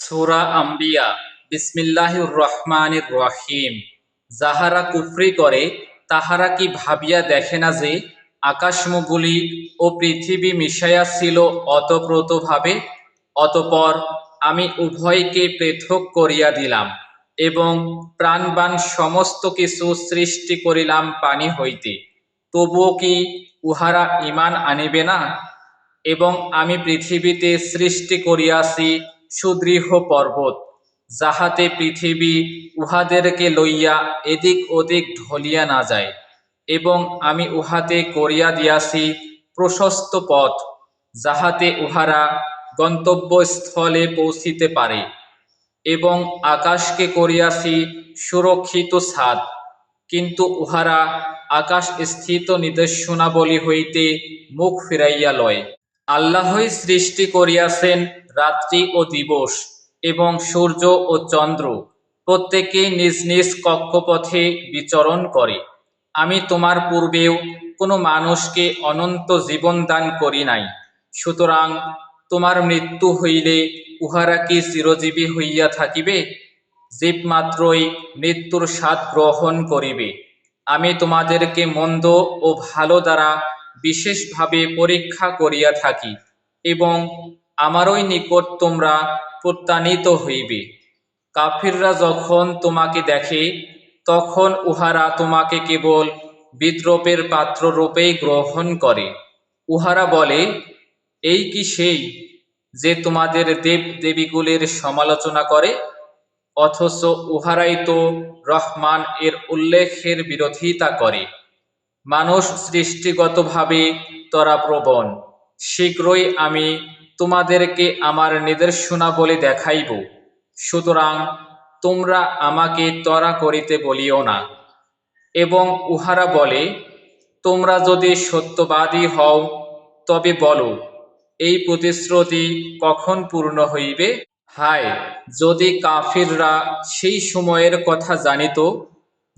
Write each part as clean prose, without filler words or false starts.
সূরা আম্বিয়া। বিসমিল্লাহির রহমানির রহিম। যাহারা কুফরি করে তাহারা কি ভাবিয়া দেখে না যে আকাশমুগুলি ও পৃথিবী মিশাইয়া ছিল অতপ্রতভাবে? অতঃপর আমি উভয়কে পৃথক করিয়া দিলাম এবং প্রাণবান সমস্ত কিছু সৃষ্টি করিলাম পানি হইতে। তবুও কি উহারা ঈমান আনিবে না? এবং আমি পৃথিবীতে সৃষ্টি করিয়াছি সুদৃঢ় পর্বত, যাহাতে পৃথিবী উহাদেরকে লইয়া এদিক ওদিক ঢলিয়া না যায়। এবং আমি উহাতে করিয়া দিয়াছি প্রশস্ত পথ, যাহাতে উহারা গন্তব্যস্থলে পৌঁছিতে পারে। এবং আকাশকে করিয়াছি সুরক্ষিত ছাদ, কিন্তু উহারা আকাশ স্থিত নিদর্শনাবলী হইতে মুখ ফিরাইয়া লয়। আল্লাহই সৃষ্টি করিয়াছেন রাত্রি ও দিবস, এবং সূর্য ও চন্দ্র প্রত্যেকেই নিজ নিজ কক্ষপথে বিচরণ করে। আমি তোমার পূর্বেও কোনো মানুষকে অনন্ত জীবন দান করি নাই, সুতরাং তোমার মৃত্যু হইলে উহারা কি চিরজীবী হইয়া থাকিবে? জীবমাত্রই মৃত্যুর স্বাদ গ্রহণ করিবে। আমি তোমাদেরকে মন্দ ও ভালো দ্বারা বিশেষভাবে পরীক্ষা করিয়া থাকি, এবং আমারই নিকট তোমরা প্রত্যানীত হইবে। কাফিররা যখন তোমাকে দেখে, তখন উহারা তোমাকে কেবল বিদ্রূপের পাত্ররূপেই গ্রহণ করে। উহারা বলে, এই কি সেই যে তোমাদের দেব দেবীগুলির সমালোচনা করে? অথচ উহারাই তো রহমান এর উল্লেখের বিরোধিতা করে। মানুষ সৃষ্টিগতভাবে ত্বরাপ্রবণ। শীঘ্রই আমি তোমাদেরকে আমার নিদর্শনাবলী দেখাইব, সুতরাং তোমরা আমাকে ত্বরা করিতে বলিও না। এবং উহারা বলে, তোমরা যদি সত্যবাদী হও তবে বলো, এই প্রতিশ্রুতি কখন পূর্ণ হইবে? হায়, যদি কাফিররা সেই সময়ের কথা জানিত,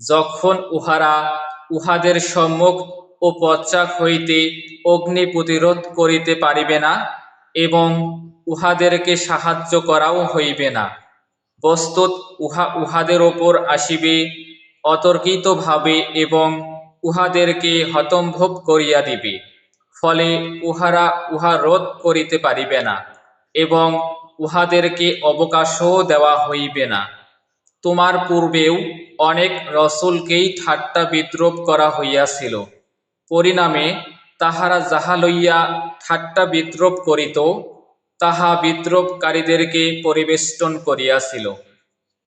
যখন উহারা উহাদের সম্মুখ ও পশ্চাৎ হইতে অগ্নি প্রতিরোধ করিতে পারিবে না, এবং উহাদেরকে সাহায্য করাও হইবে না। বস্তুত উহা উহাদের ওপর আসিবে অতর্কিতভাবে এবং উহাদেরকে হতম্ভব করিয়া দিবে। ফলে উহারা উহা রোধ করিতে পারিবে না, এবং উহাদেরকে অবকাশও দেওয়া হইবে না। তোমার পূর্বেও অনেক রসূলকেই ঠাট্টা বিদ্রূপ করা হইয়াছিল। পরিণামে তাহারা যাহা লইয়া ঠাট্টা বিদ্রূপ করিত, তাহা বিদ্রূপকারীদেরকে পরিবেষ্টন করিয়াছিল।